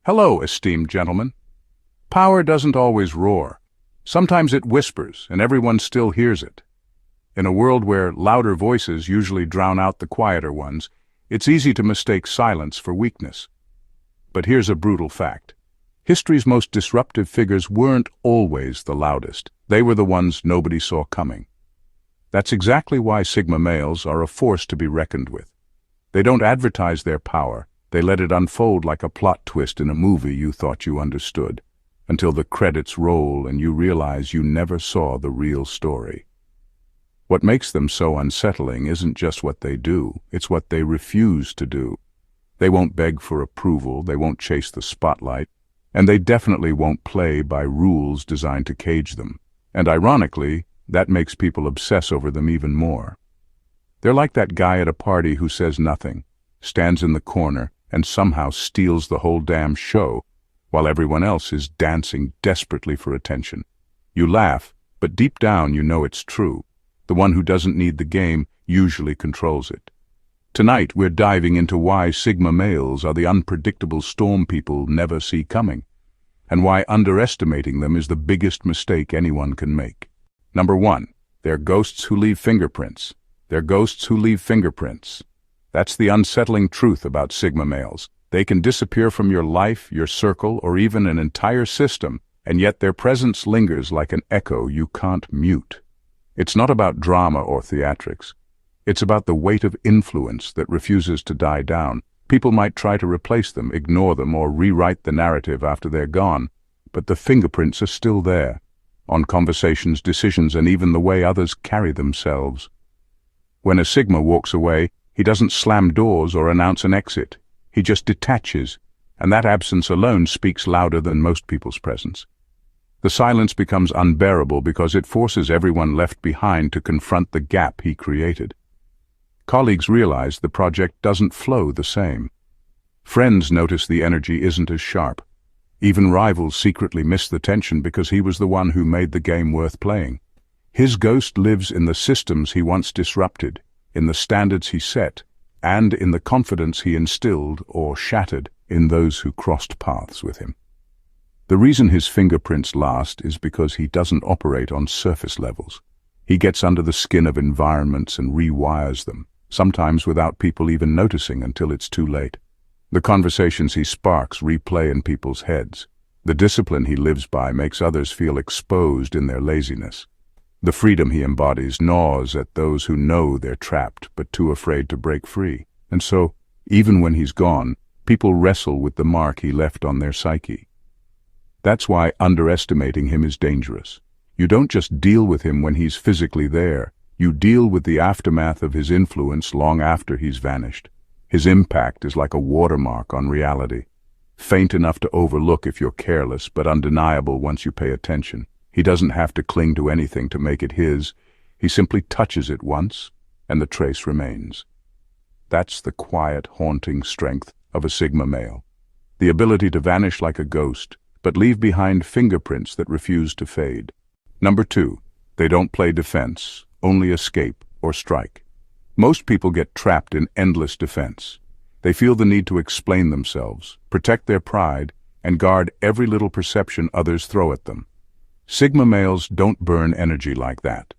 Hello, esteemed gentlemen. Power doesn't always roar. Sometimes it whispers, and everyone still hears it. In a world where louder voices usually drown out the quieter ones, it's easy to mistake silence for weakness. But here's a brutal fact. History's most disruptive figures weren't always the loudest. They were the ones nobody saw coming. That's exactly why Sigma males are a force to be reckoned with. They don't advertise their power. They let it unfold like a plot twist in a movie you thought you understood, until the credits roll and you realize you never saw the real story. What makes them so unsettling isn't just what they do, it's what they refuse to do. They won't beg for approval, they won't chase the spotlight, and they definitely won't play by rules designed to cage them. And ironically, that makes people obsess over them even more. They're like that guy at a party who says nothing, stands in the corner, and somehow steals the whole damn show, while everyone else is dancing desperately for attention. You laugh, but deep down you know it's true. The one who doesn't need the game usually controls it. Tonight we're diving into why Sigma males are the unpredictable storm people never see coming, and why underestimating them is the biggest mistake anyone can make. Number 1. They're ghosts who leave fingerprints. They're ghosts who leave fingerprints. That's the unsettling truth about Sigma males. They can disappear from your life, your circle, or even an entire system, and yet their presence lingers like an echo you can't mute. It's not about drama or theatrics. It's about the weight of influence that refuses to die down. People might try to replace them, ignore them, or rewrite the narrative after they're gone, but the fingerprints are still there, on conversations, decisions, and even the way others carry themselves. When a Sigma walks away, he doesn't slam doors or announce an exit. He just detaches, and that absence alone speaks louder than most people's presence. The silence becomes unbearable because it forces everyone left behind to confront the gap he created. Colleagues realize the project doesn't flow the same. Friends notice the energy isn't as sharp. Even rivals secretly miss the tension because he was the one who made the game worth playing. His ghost lives in the systems he once disrupted, in the standards he set, and in the confidence he instilled or shattered in those who crossed paths with him. The reason his fingerprints last is because he doesn't operate on surface levels. He gets under the skin of environments and rewires them, sometimes without people even noticing until it's too late. The conversations he sparks replay in people's heads. The discipline he lives by makes others feel exposed in their laziness. The freedom he embodies gnaws at those who know they're trapped but too afraid to break free. And so, even when he's gone, people wrestle with the mark he left on their psyche. That's why underestimating him is dangerous. You don't just deal with him when he's physically there. You deal with the aftermath of his influence long after he's vanished. His impact is like a watermark on reality, faint enough to overlook if you're careless, but undeniable once you pay attention. He doesn't have to cling to anything to make it his. He simply touches it once, and the trace remains. That's the quiet, haunting strength of a Sigma male. The ability to vanish like a ghost, but leave behind fingerprints that refuse to fade. Number 2, they don't play defense, only escape or strike. Most people get trapped in endless defense. They feel the need to explain themselves, protect their pride, and guard every little perception others throw at them. Sigma males don't burn energy like that.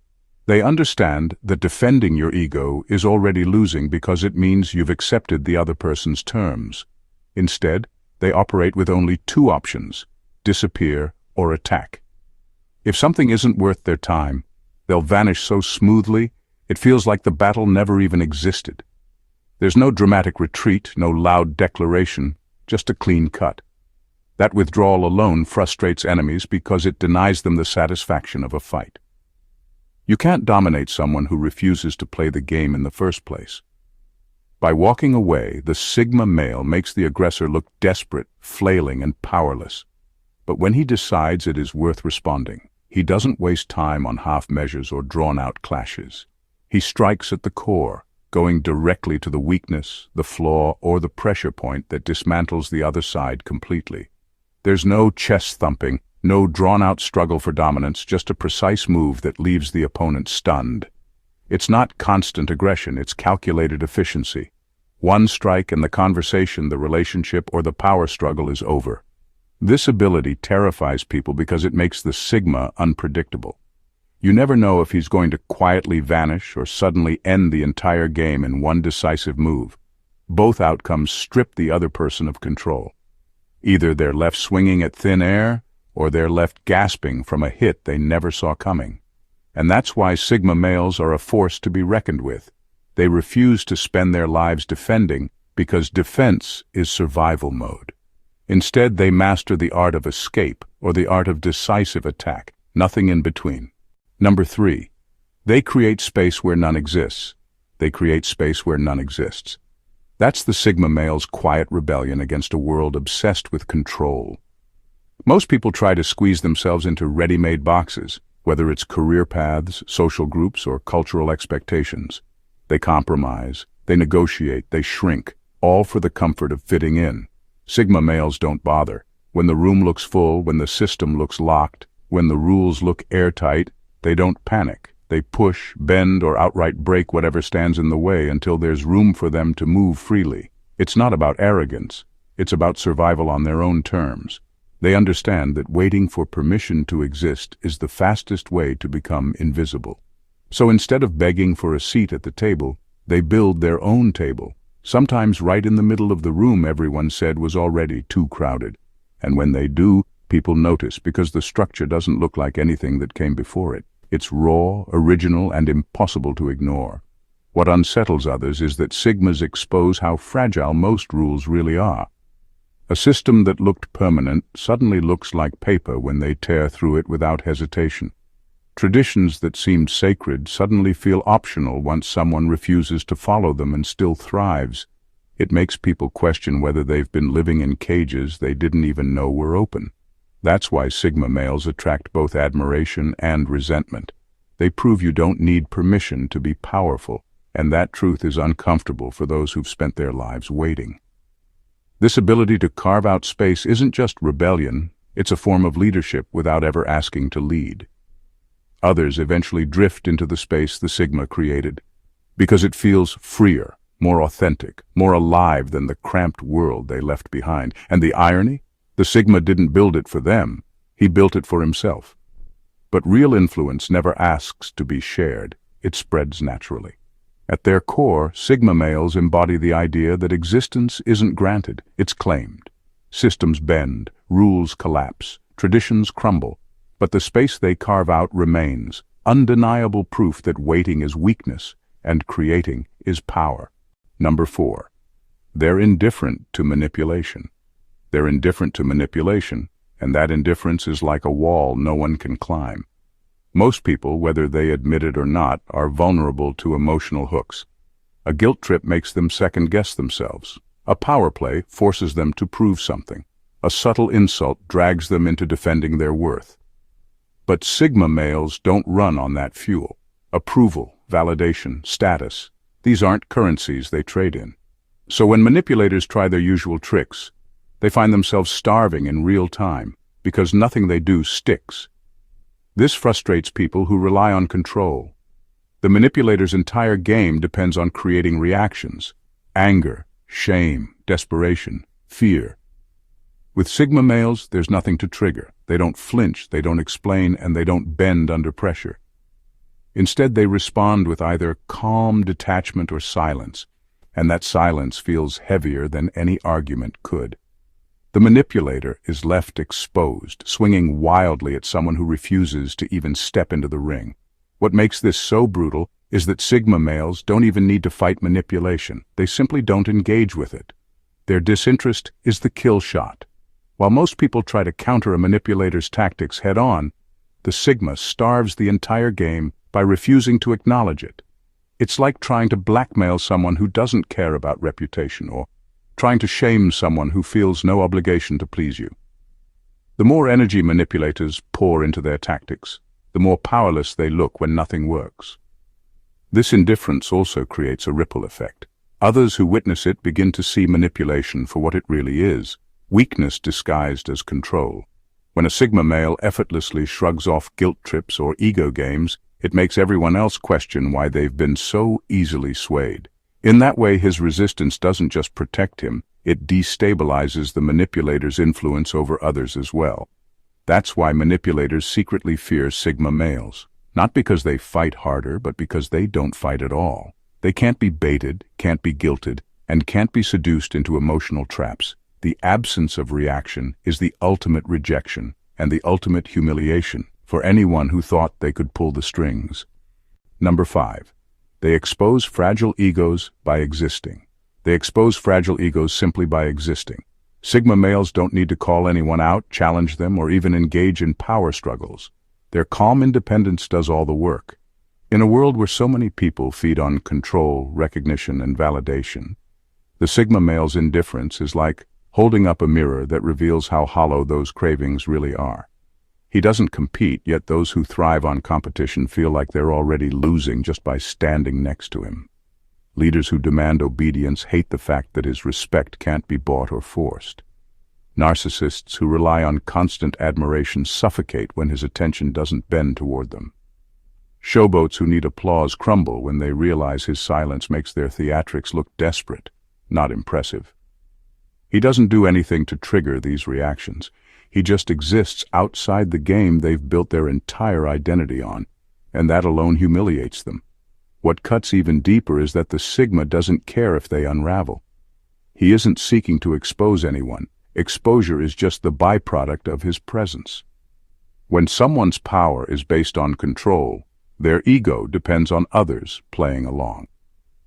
They understand that defending your ego is already losing because it means you've accepted the other person's terms. Instead, they operate with only 2 options: disappear or attack. If something isn't worth their time, they'll vanish so smoothly it feels like the battle never even existed. There's no dramatic retreat, no loud declaration, just a clean cut. That withdrawal alone frustrates enemies because it denies them the satisfaction of a fight. You can't dominate someone who refuses to play the game in the first place. By walking away, the Sigma male makes the aggressor look desperate, flailing, and powerless. But when he decides it is worth responding, he doesn't waste time on half measures or drawn-out clashes. He strikes at the core, going directly to the weakness, the flaw, or the pressure point that dismantles the other side completely. There's no chest thumping, no drawn-out struggle for dominance, just a precise move that leaves the opponent stunned. It's not constant aggression, it's calculated efficiency. One strike and the conversation, the relationship, or the power struggle is over. This ability terrifies people because it makes the Sigma unpredictable. You never know if he's going to quietly vanish or suddenly end the entire game in one decisive move. Both outcomes strip the other person of control. Either they're left swinging at thin air, or they're left gasping from a hit they never saw coming. And that's why Sigma males are a force to be reckoned with. They refuse to spend their lives defending because defense is survival mode. Instead, they master the art of escape or the art of decisive attack, nothing in between. Number 3. They create space where none exists. They create space where none exists. That's the Sigma male's quiet rebellion against a world obsessed with control. Most people try to squeeze themselves into ready-made boxes, whether it's career paths, social groups, or cultural expectations. They compromise, they negotiate, they shrink, all for the comfort of fitting in. Sigma males don't bother. When the room looks full, when the system looks locked, when the rules look airtight, they don't panic. They push, bend, or outright break whatever stands in the way until there's room for them to move freely. It's not about arrogance. It's about survival on their own terms. They understand that waiting for permission to exist is the fastest way to become invisible. So instead of begging for a seat at the table, they build their own table, sometimes right in the middle of the room everyone said was already too crowded. And when they do, people notice because the structure doesn't look like anything that came before it. It's raw, original, and impossible to ignore. What unsettles others is that Sigmas expose how fragile most rules really are. A system that looked permanent suddenly looks like paper when they tear through it without hesitation. Traditions that seemed sacred suddenly feel optional once someone refuses to follow them and still thrives. It makes people question whether they've been living in cages they didn't even know were open. That's why Sigma males attract both admiration and resentment. They prove you don't need permission to be powerful, and that truth is uncomfortable for those who've spent their lives waiting. This ability to carve out space isn't just rebellion, it's a form of leadership without ever asking to lead. Others eventually drift into the space the Sigma created, because it feels freer, more authentic, more alive than the cramped world they left behind. And the irony? The Sigma didn't build it for them, he built it for himself. But real influence never asks to be shared, it spreads naturally. At their core, Sigma males embody the idea that existence isn't granted, it's claimed. Systems bend, rules collapse, traditions crumble, but the space they carve out remains, undeniable proof that waiting is weakness and creating is power. Number 4. They're indifferent to manipulation. They're indifferent to manipulation, and that indifference is like a wall no one can climb. Most people, whether they admit it or not, are vulnerable to emotional hooks. A guilt trip makes them second-guess themselves. A power play forces them to prove something. A subtle insult drags them into defending their worth. But Sigma males don't run on that fuel. Approval, validation, status, these aren't currencies they trade in. So when manipulators try their usual tricks, they find themselves starving in real time because nothing they do sticks. This frustrates people who rely on control. The manipulator's entire game depends on creating reactions: anger, shame, desperation, fear. With Sigma males, there's nothing to trigger. They don't flinch, they don't explain, and they don't bend under pressure. Instead, they respond with either calm detachment or silence, and that silence feels heavier than any argument could. The manipulator is left exposed, swinging wildly at someone who refuses to even step into the ring. What makes this so brutal is that Sigma males don't even need to fight manipulation. They simply don't engage with it. Their disinterest is the kill shot. While most people try to counter a manipulator's tactics head-on, the Sigma starves the entire game by refusing to acknowledge it. It's like trying to blackmail someone who doesn't care about reputation, or trying to shame someone who feels no obligation to please you. The more energy manipulators pour into their tactics, the more powerless they look when nothing works. This indifference also creates a ripple effect. Others who witness it begin to see manipulation for what it really is: weakness disguised as control. When a Sigma male effortlessly shrugs off guilt trips or ego games, it makes everyone else question why they've been so easily swayed. In that way, his resistance doesn't just protect him, it destabilizes the manipulator's influence over others as well. That's why manipulators secretly fear Sigma males. Not because they fight harder, but because they don't fight at all. They can't be baited, can't be guilted, and can't be seduced into emotional traps. The absence of reaction is the ultimate rejection and the ultimate humiliation for anyone who thought they could pull the strings. Number 5. They expose fragile egos by existing. They expose fragile egos simply by existing. Sigma males don't need to call anyone out, challenge them, or even engage in power struggles. Their calm independence does all the work. In a world where so many people feed on control, recognition, and validation, the Sigma male's indifference is like holding up a mirror that reveals how hollow those cravings really are. He doesn't compete, yet those who thrive on competition feel like they're already losing just by standing next to him. Leaders who demand obedience hate the fact that his respect can't be bought or forced. Narcissists who rely on constant admiration suffocate when his attention doesn't bend toward them. Showboats who need applause crumble when they realize his silence makes their theatrics look desperate, not impressive. He doesn't do anything to trigger these reactions. He just exists outside the game they've built their entire identity on, and that alone humiliates them. What cuts even deeper is that the Sigma doesn't care if they unravel. He isn't seeking to expose anyone. Exposure is just the byproduct of his presence. When someone's power is based on control, their ego depends on others playing along.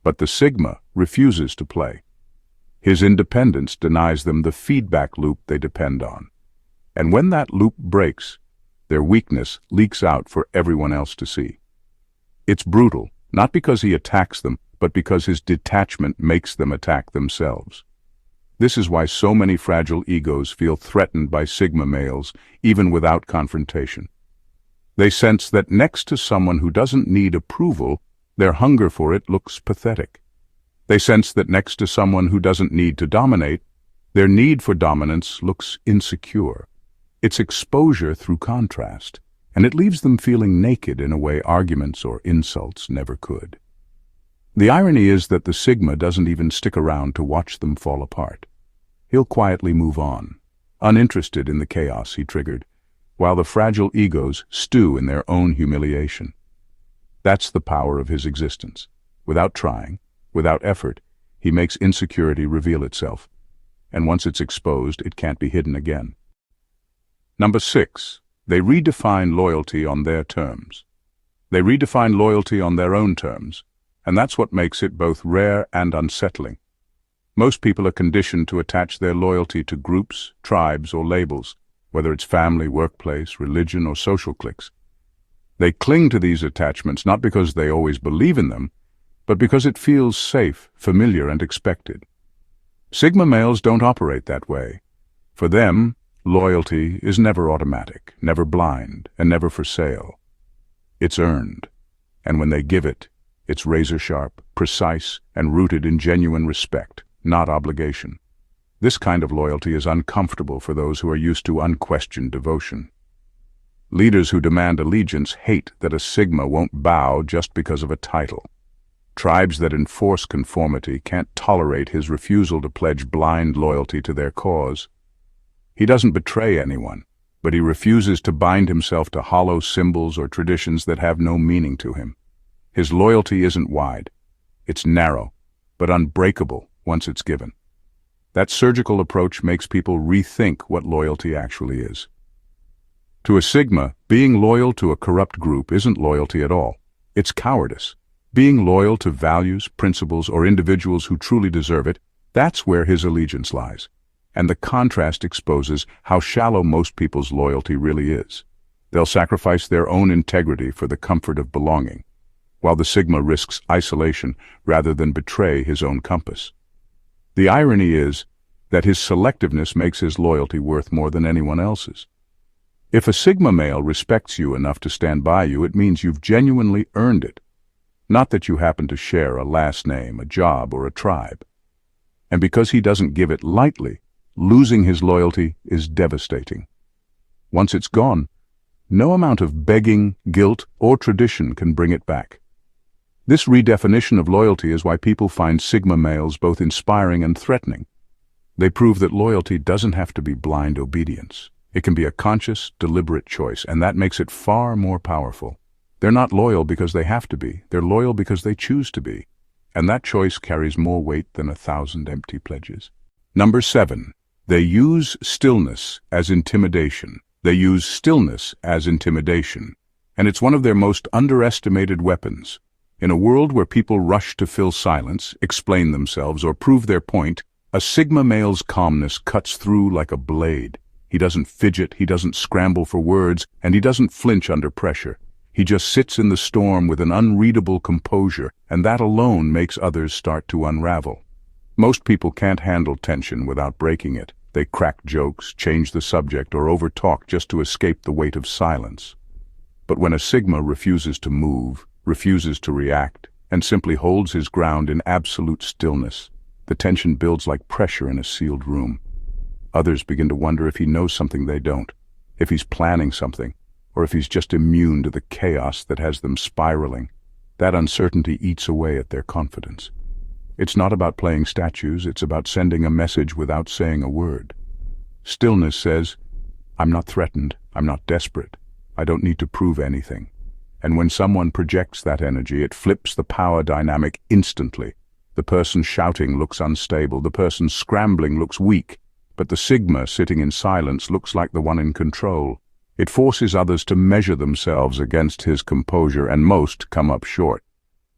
But the Sigma refuses to play. His independence denies them the feedback loop they depend on. And when that loop breaks, their weakness leaks out for everyone else to see. It's brutal, not because he attacks them, but because his detachment makes them attack themselves. This is why so many fragile egos feel threatened by Sigma males, even without confrontation. They sense that next to someone who doesn't need approval, their hunger for it looks pathetic. They sense that next to someone who doesn't need to dominate, their need for dominance looks insecure. It's exposure through contrast, and it leaves them feeling naked in a way arguments or insults never could. The irony is that the Sigma doesn't even stick around to watch them fall apart. He'll quietly move on, uninterested in the chaos he triggered, while the fragile egos stew in their own humiliation. That's the power of his existence. Without trying, without effort, he makes insecurity reveal itself, and once it's exposed, it can't be hidden again. Number 6. They redefine loyalty on their terms. They redefine loyalty on their own terms, and that's what makes it both rare and unsettling. Most people are conditioned to attach their loyalty to groups, tribes, or labels, whether it's family, workplace, religion, or social cliques. They cling to these attachments not because they always believe in them, but because it feels safe, familiar, and expected. Sigma males don't operate that way. For them, loyalty is never automatic, never blind, and never for sale. It's earned, and when they give it, it's razor-sharp, precise, and rooted in genuine respect, not obligation. This kind of loyalty is uncomfortable for those who are used to unquestioned devotion. Leaders who demand allegiance hate that a Sigma won't bow just because of a title. Tribes that enforce conformity can't tolerate his refusal to pledge blind loyalty to their cause. He doesn't betray anyone, but he refuses to bind himself to hollow symbols or traditions that have no meaning to him. His loyalty isn't wide. It's narrow, but unbreakable once it's given. That surgical approach makes people rethink what loyalty actually is. To a Sigma, being loyal to a corrupt group isn't loyalty at all. It's cowardice. Being loyal to values, principles, or individuals who truly deserve it, that's where his allegiance lies. And the contrast exposes how shallow most people's loyalty really is. They'll sacrifice their own integrity for the comfort of belonging, while the Sigma risks isolation rather than betray his own compass. The irony is that his selectiveness makes his loyalty worth more than anyone else's. If a Sigma male respects you enough to stand by you, it means you've genuinely earned it, not that you happen to share a last name, a job, or a tribe. And because he doesn't give it lightly, losing his loyalty is devastating. Once it's gone, no amount of begging, guilt, or tradition can bring it back. This redefinition of loyalty is why people find Sigma males both inspiring and threatening. They prove that loyalty doesn't have to be blind obedience. It can be a conscious, deliberate choice, and that makes it far more powerful. They're not loyal because they have to be. They're loyal because they choose to be. And that choice carries more weight than 1,000 empty pledges. Number 7. They use stillness as intimidation. They use stillness as intimidation. And it's one of their most underestimated weapons. In a world where people rush to fill silence, explain themselves, or prove their point, a Sigma male's calmness cuts through like a blade. He doesn't fidget, he doesn't scramble for words, and he doesn't flinch under pressure. He just sits in the storm with an unreadable composure, and that alone makes others start to unravel. Most people can't handle tension without breaking it. They crack jokes, change the subject, or overtalk just to escape the weight of silence. But when a Sigma refuses to move, refuses to react, and simply holds his ground in absolute stillness, the tension builds like pressure in a sealed room. Others begin to wonder if he knows something they don't, if he's planning something, or if he's just immune to the chaos that has them spiraling. That uncertainty eats away at their confidence. It's not about playing statues, it's about sending a message without saying a word. Stillness says, I'm not threatened, I'm not desperate, I don't need to prove anything. And when someone projects that energy, it flips the power dynamic instantly. The person shouting looks unstable, the person scrambling looks weak, but the Sigma sitting in silence looks like the one in control. It forces others to measure themselves against his composure, and most come up short.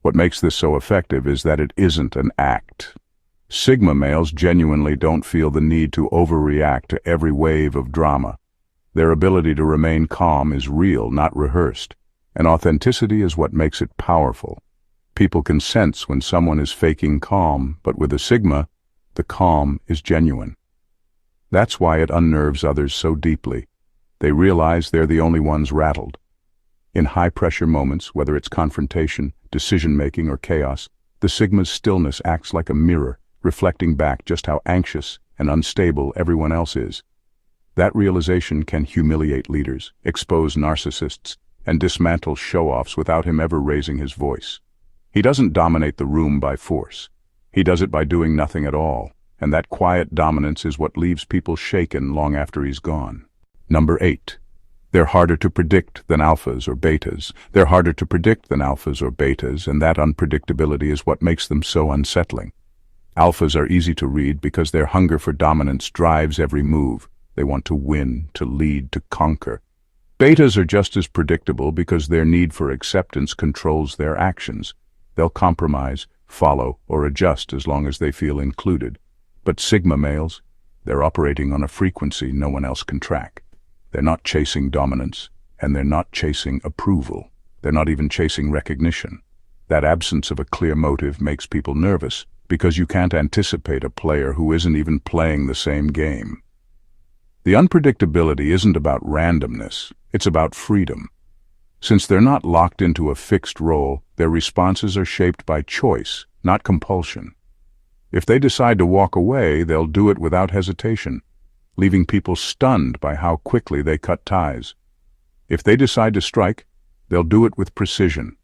What makes this so effective is that it isn't an act. Sigma males genuinely don't feel the need to overreact to every wave of drama. Their ability to remain calm is real, not rehearsed, and authenticity is what makes it powerful. People can sense when someone is faking calm, but with a Sigma, the calm is genuine. That's why it unnerves others so deeply. They realize they're the only ones rattled. In high-pressure moments, whether it's confrontation, decision-making, or chaos, the Sigma's stillness acts like a mirror, reflecting back just how anxious and unstable everyone else is. That realization can humiliate leaders, expose narcissists, and dismantle show-offs without him ever raising his voice. He doesn't dominate the room by force. He does it by doing nothing at all, and that quiet dominance is what leaves people shaken long after he's gone. Number 8. They're harder to predict than alphas or betas. They're harder to predict than alphas or betas, and that unpredictability is what makes them so unsettling. Alphas are easy to read because their hunger for dominance drives every move. They want to win, to lead, to conquer. Betas are just as predictable because their need for acceptance controls their actions. They'll compromise, follow, or adjust as long as they feel included. But Sigma males, they're operating on a frequency no one else can track. They're not chasing dominance, and they're not chasing approval. They're not even chasing recognition. That absence of a clear motive makes people nervous because you can't anticipate a player who isn't even playing the same game. The unpredictability isn't about randomness, it's about freedom. Since they're not locked into a fixed role, their responses are shaped by choice, not compulsion. If they decide to walk away, they'll do it without hesitation, leaving people stunned by how quickly they cut ties. If they decide to strike, they'll do it with precision,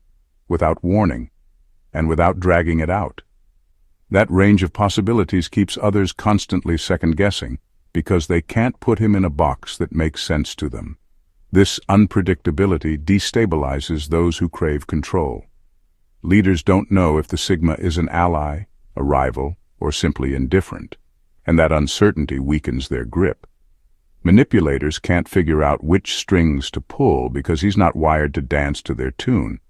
without warning, and without dragging it out. That range of possibilities keeps others constantly second-guessing, because they can't put him in a box that makes sense to them. This unpredictability destabilizes those who crave control. Leaders don't know if the Sigma is an ally, a rival, or simply indifferent, and that uncertainty weakens their grip. Manipulators can't figure out which strings to pull because he's not wired to dance to their tune.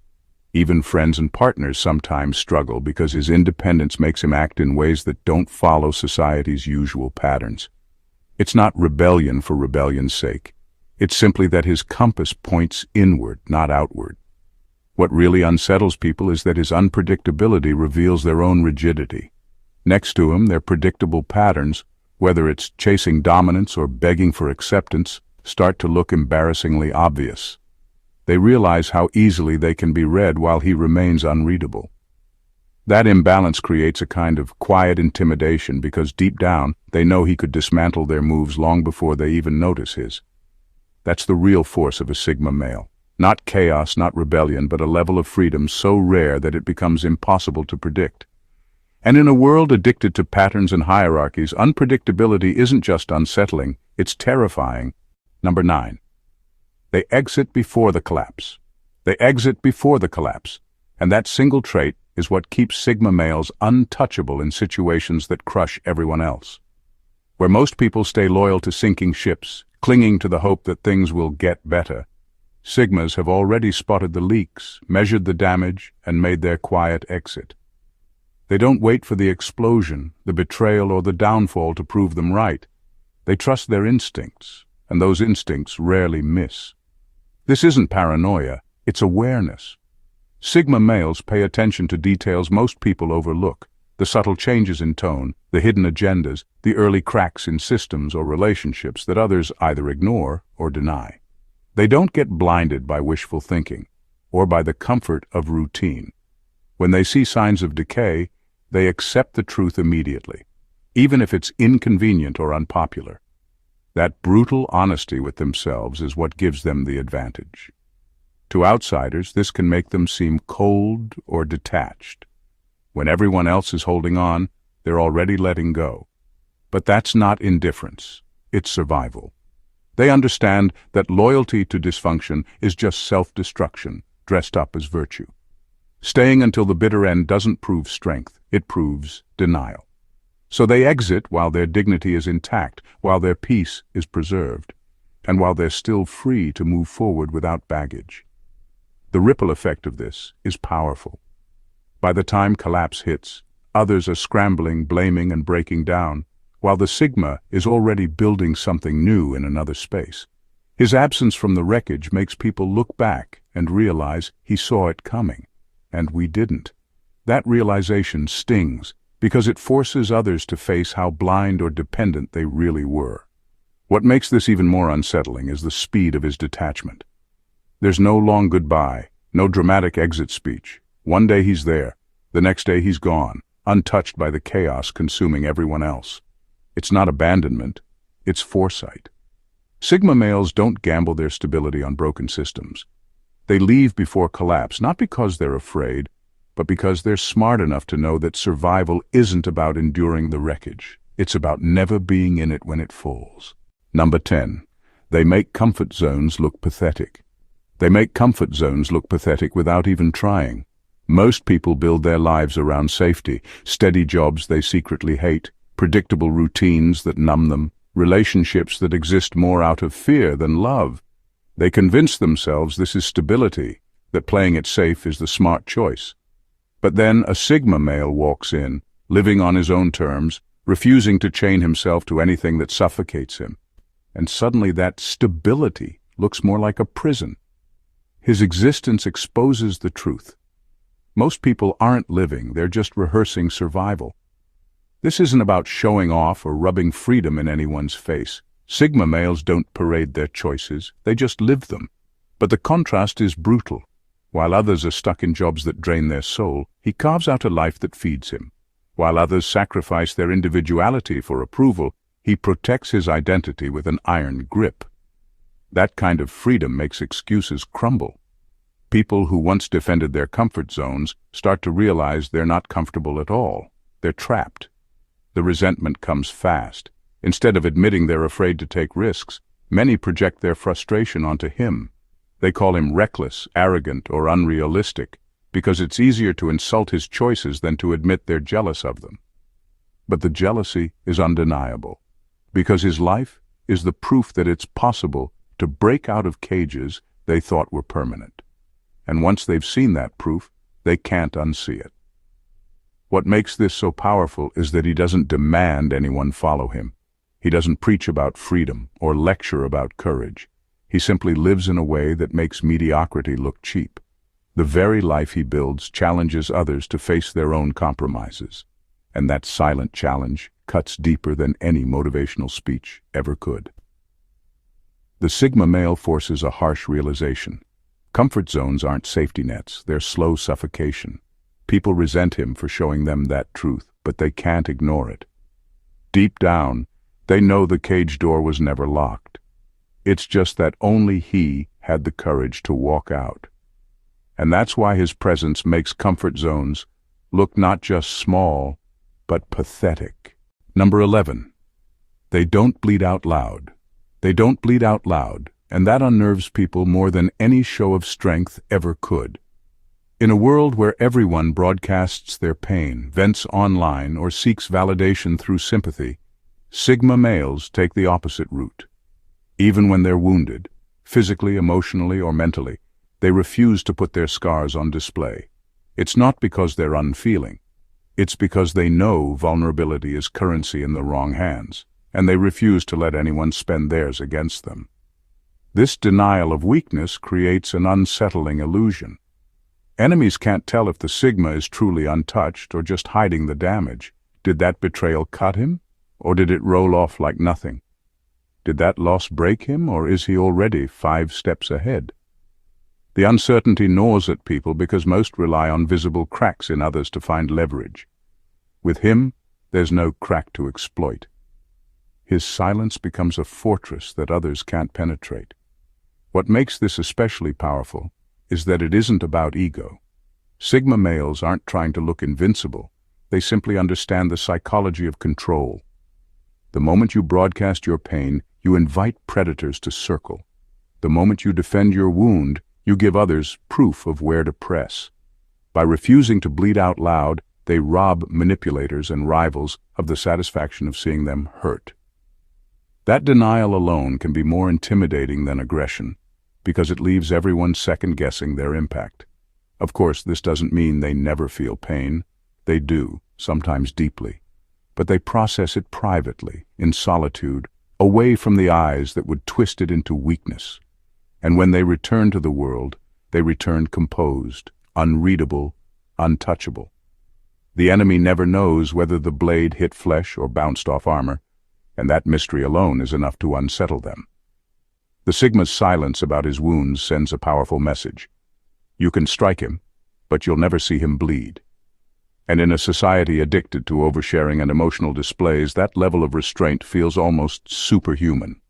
Even friends and partners sometimes struggle because his independence makes him act in ways that don't follow society's usual patterns. It's not rebellion for rebellion's sake. It's simply that his compass points inward, not outward. What really unsettles people is that his unpredictability reveals their own rigidity. Next to him, their predictable patterns, whether it's chasing dominance or begging for acceptance, start to look embarrassingly obvious. They realize how easily they can be read while he remains unreadable. That imbalance creates a kind of quiet intimidation because deep down, they know he could dismantle their moves long before they even notice his. That's the real force of a Sigma male. Not chaos, not rebellion, but a level of freedom so rare that it becomes impossible to predict. And in a world addicted to patterns and hierarchies, unpredictability isn't just unsettling, it's terrifying. Number 9. They exit before the collapse. They exit before the collapse. And that single trait is what keeps Sigma males untouchable in situations that crush everyone else. Where most people stay loyal to sinking ships, clinging to the hope that things will get better, Sigmas have already spotted the leaks, measured the damage, and made their quiet exit. They don't wait for the explosion, the betrayal, or the downfall to prove them right. They trust their instincts, and those instincts rarely miss. This isn't paranoia, it's awareness. Sigma males pay attention to details most people overlook, the subtle changes in tone, the hidden agendas, the early cracks in systems or relationships that others either ignore or deny. They don't get blinded by wishful thinking, or by the comfort of routine. When they see signs of decay, they accept the truth immediately, even if it's inconvenient or unpopular. That brutal honesty with themselves is what gives them the advantage. To outsiders, this can make them seem cold or detached. When everyone else is holding on, they're already letting go. But that's not indifference, it's survival. They understand that loyalty to dysfunction is just self-destruction, dressed up as virtue. Staying until the bitter end doesn't prove strength, it proves denial. So they exit while their dignity is intact, while their peace is preserved, and while they're still free to move forward without baggage. The ripple effect of this is powerful. By the time collapse hits, others are scrambling, blaming, and breaking down, while the Sigma is already building something new in another space. His absence from the wreckage makes people look back and realize he saw it coming, and we didn't. That realization stings because it forces others to face how blind or dependent they really were. What makes this even more unsettling is the speed of his detachment. There's no long goodbye, no dramatic exit speech. One day he's there, the next day he's gone, untouched by the chaos consuming everyone else. It's not abandonment, it's foresight. Sigma males don't gamble their stability on broken systems. They leave before collapse, not because they're afraid, but because they're smart enough to know that survival isn't about enduring the wreckage. It's about never being in it when it falls. Number 10. They make comfort zones look pathetic. They make comfort zones look pathetic without even trying. Most people build their lives around safety, steady jobs they secretly hate, predictable routines that numb them, relationships that exist more out of fear than love. They convince themselves this is stability, that playing it safe is the smart choice. But then a Sigma male walks in, living on his own terms, refusing to chain himself to anything that suffocates him. And suddenly that stability looks more like a prison. His existence exposes the truth. Most people aren't living, they're just rehearsing survival. This isn't about showing off or rubbing freedom in anyone's face. Sigma males don't parade their choices, they just live them. But the contrast is brutal. While others are stuck in jobs that drain their soul, he carves out a life that feeds him. While others sacrifice their individuality for approval, he protects his identity with an iron grip. That kind of freedom makes excuses crumble. People who once defended their comfort zones start to realize they're not comfortable at all. They're trapped. The resentment comes fast. Instead of admitting they're afraid to take risks, many project their frustration onto him. They call him reckless, arrogant, or unrealistic, because it's easier to insult his choices than to admit they're jealous of them. But the jealousy is undeniable, because his life is the proof that it's possible to break out of cages they thought were permanent. And once they've seen that proof, they can't unsee it. What makes this so powerful is that he doesn't demand anyone follow him. He doesn't preach about freedom or lecture about courage. He simply lives in a way that makes mediocrity look cheap. The very life he builds challenges others to face their own compromises. And that silent challenge cuts deeper than any motivational speech ever could. The Sigma male forces a harsh realization. Comfort zones aren't safety nets, they're slow suffocation. People resent him for showing them that truth, but they can't ignore it. Deep down, they know the cage door was never locked. It's just that only he had the courage to walk out. And that's why his presence makes comfort zones look not just small, but pathetic. Number 11. They don't bleed out loud. They don't bleed out loud, and that unnerves people more than any show of strength ever could. In a world where everyone broadcasts their pain, vents online, or seeks validation through sympathy, Sigma males take the opposite route. Even when they're wounded, physically, emotionally, or mentally, they refuse to put their scars on display. It's not because they're unfeeling. It's because they know vulnerability is currency in the wrong hands, and they refuse to let anyone spend theirs against them. This denial of weakness creates an unsettling illusion. Enemies can't tell if the Sigma is truly untouched or just hiding the damage. Did that betrayal cut him, or did it roll off like nothing? Did that loss break him, or is he already 5 steps ahead? The uncertainty gnaws at people because most rely on visible cracks in others to find leverage. With him, there's no crack to exploit. His silence becomes a fortress that others can't penetrate. What makes this especially powerful is that it isn't about ego. Sigma males aren't trying to look invincible. They simply understand the psychology of control. The moment you broadcast your pain, you invite predators to circle. The moment you defend your wound, you give others proof of where to press. By refusing to bleed out loud, they rob manipulators and rivals of the satisfaction of seeing them hurt. That denial alone can be more intimidating than aggression, because it leaves everyone second-guessing their impact. Of course, this doesn't mean they never feel pain. They do, sometimes deeply. But they process it privately, in solitude, away from the eyes that would twist it into weakness. And when they return to the world, they return composed, unreadable, untouchable. The enemy never knows whether the blade hit flesh or bounced off armor, and that mystery alone is enough to unsettle them. The Sigma's silence about his wounds sends a powerful message. You can strike him, but you'll never see him bleed. And in a society addicted to oversharing and emotional displays, that level of restraint feels almost superhuman.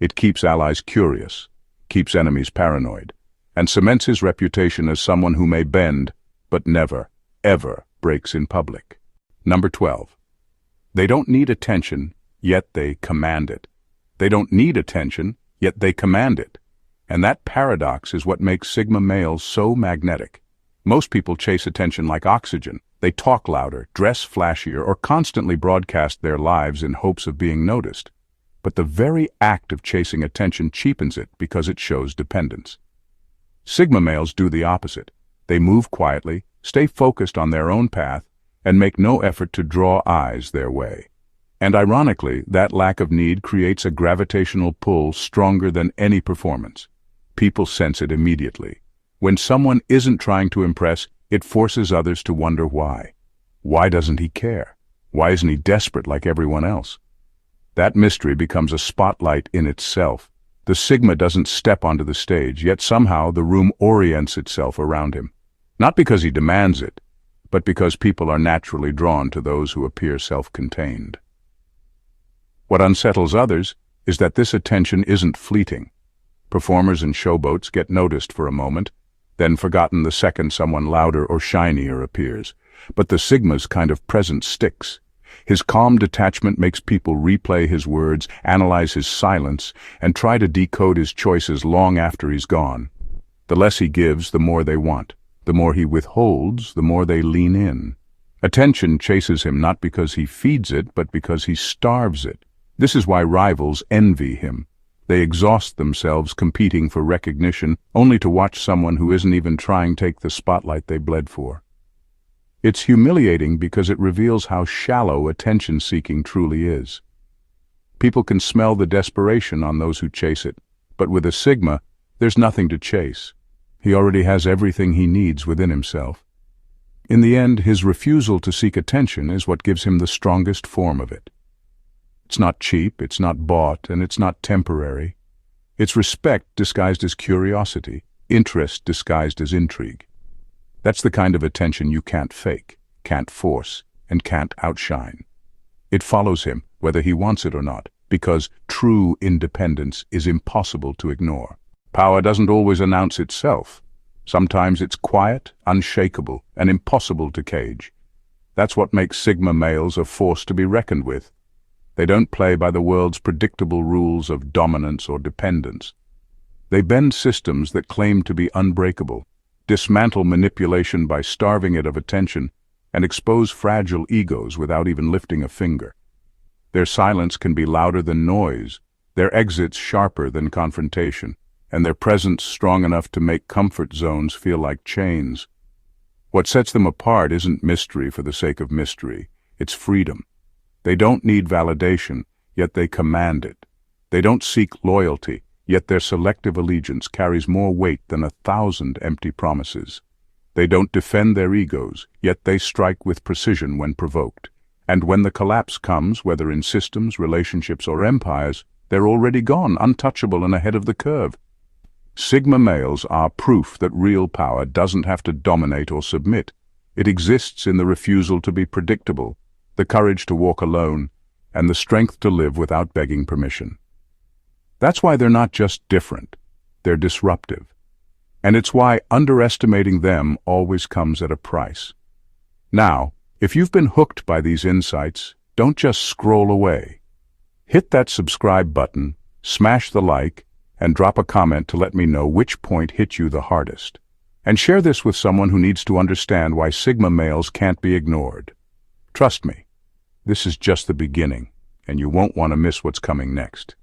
It keeps allies curious, keeps enemies paranoid, and cements his reputation as someone who may bend, but never, ever breaks in public. Number 12. They don't need attention, yet they command it. They don't need attention, yet they command it. And that paradox is what makes Sigma males so magnetic. Most people chase attention like oxygen. They talk louder, dress flashier, or constantly broadcast their lives in hopes of being noticed. But the very act of chasing attention cheapens it because it shows dependence. Sigma males do the opposite. They move quietly, stay focused on their own path, and make no effort to draw eyes their way. And ironically, that lack of need creates a gravitational pull stronger than any performance. People sense it immediately. When someone isn't trying to impress, it forces others to wonder why. Why doesn't he care? Why isn't he desperate like everyone else? That mystery becomes a spotlight in itself. The Sigma doesn't step onto the stage, yet somehow the room orients itself around him. Not because he demands it, but because people are naturally drawn to those who appear self-contained. What unsettles others is that this attention isn't fleeting. Performers and showboats get noticed for a moment, then forgotten the second someone louder or shinier appears. But the Sigma's kind of presence sticks. His calm detachment makes people replay his words, analyze his silence, and try to decode his choices long after he's gone. The less he gives, the more they want. The more he withholds, the more they lean in. Attention chases him not because he feeds it, but because he starves it. This is why rivals envy him. They exhaust themselves competing for recognition, only to watch someone who isn't even trying take the spotlight they bled for. It's humiliating because it reveals how shallow attention-seeking truly is. People can smell the desperation on those who chase it, but with a Sigma, there's nothing to chase. He already has everything he needs within himself. In the end, his refusal to seek attention is what gives him the strongest form of it. It's not cheap, it's not bought, and it's not temporary. It's respect disguised as curiosity, interest disguised as intrigue. That's the kind of attention you can't fake, can't force, and can't outshine. It follows him, whether he wants it or not, because true independence is impossible to ignore. Power doesn't always announce itself. Sometimes it's quiet, unshakable, and impossible to cage. That's what makes Sigma males a force to be reckoned with. They don't play by the world's predictable rules of dominance or dependence. They bend systems that claim to be unbreakable, dismantle manipulation by starving it of attention, and expose fragile egos without even lifting a finger. Their silence can be louder than noise, their exits sharper than confrontation, and their presence strong enough to make comfort zones feel like chains. What sets them apart isn't mystery for the sake of mystery, it's freedom. They don't need validation, yet they command it. They don't seek loyalty, yet their selective allegiance carries more weight than 1,000 empty promises. They don't defend their egos, yet they strike with precision when provoked. And when the collapse comes, whether in systems, relationships, or empires, they're already gone, untouchable and ahead of the curve. Sigma males are proof that real power doesn't have to dominate or submit. It exists in the refusal to be predictable, the courage to walk alone, and the strength to live without begging permission. That's why they're not just different, they're disruptive. And it's why underestimating them always comes at a price. Now, if you've been hooked by these insights, don't just scroll away. Hit that subscribe button, smash the like, and drop a comment to let me know which point hit you the hardest. And share this with someone who needs to understand why Sigma males can't be ignored. Trust me, this is just the beginning, and you won't want to miss what's coming next.